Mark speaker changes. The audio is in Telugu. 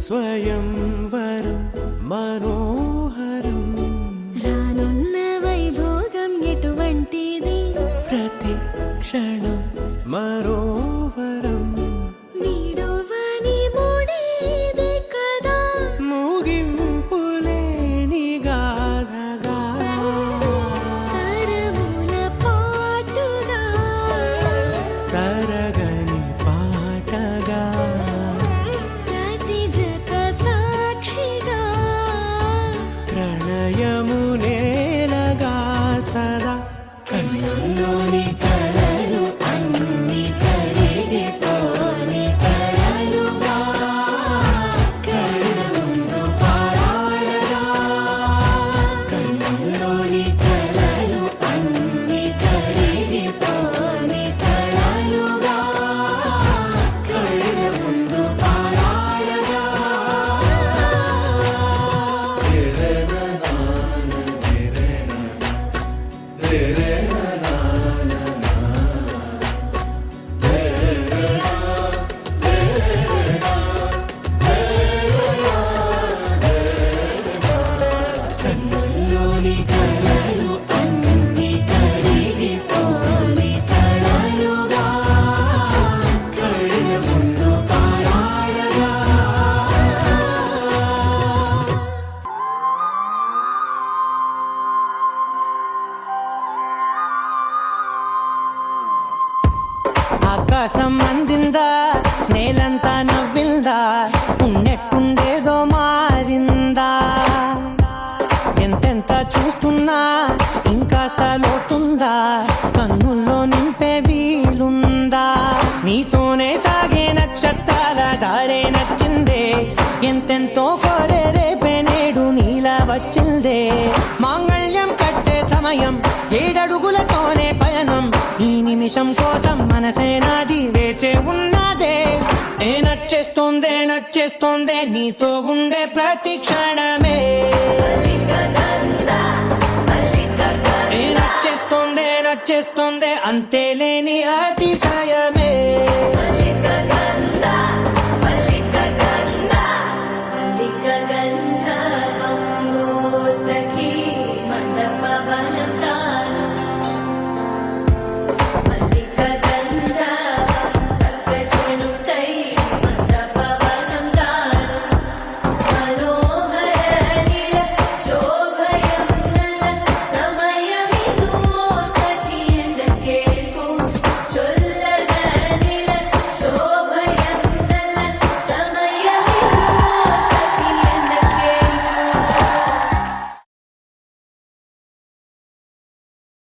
Speaker 1: స్వయంవరం మనోహరం
Speaker 2: రానున్న వైభోగం ఎటువంటిది
Speaker 1: ప్రతి క్షణం మరోవరం
Speaker 2: వీడోవని మూడేది కదా
Speaker 1: ముగింపులేని గాథగా
Speaker 2: తరముల పాటుగా
Speaker 1: తరగని పాటగా
Speaker 2: ప్రతి జత సాక్షిగా
Speaker 1: ప్రణయము నేలగా సదా కన్నుల్లోని కలలు అన్ని కరిగిపోని కలలుగా కళ్ళ ముందు పారాడగా కన్నుల్లోని కలలు అన్ని కరిగిపోని కలలుగా కళ్ళ ముందు పారాడగా చంద్రుల్లోని కలలు అన్ని కరిగిపోని కలలుగా కళ్ళ ముందు పారాడగా ఆకాశం అందిందా నేలంతా నవ్విందా ఉన్నట్టుండేదో మారిందా ఎంతెంత చూస్తున్నా ఇంకాస్త లోతుందా కన్నుల్లో నింపే వీలుందా నీతోనే సాగే నక్షత్రాల దారే నచ్చిందే ఎంతెంతో కోరే రేపే నేడు నీలా వచ్చిందే మాంగళ్యం కట్టే సమయం ఏడడుగులతోనే పయనం ఈ నిమిషం కోసం మనసే నాది వేచే ఉన్నదే నచ్చేస్తోందే నీతో ఉండే ప్రతి క్షణమే నచ్చేస్తోందే అంతే లేని అతిశయం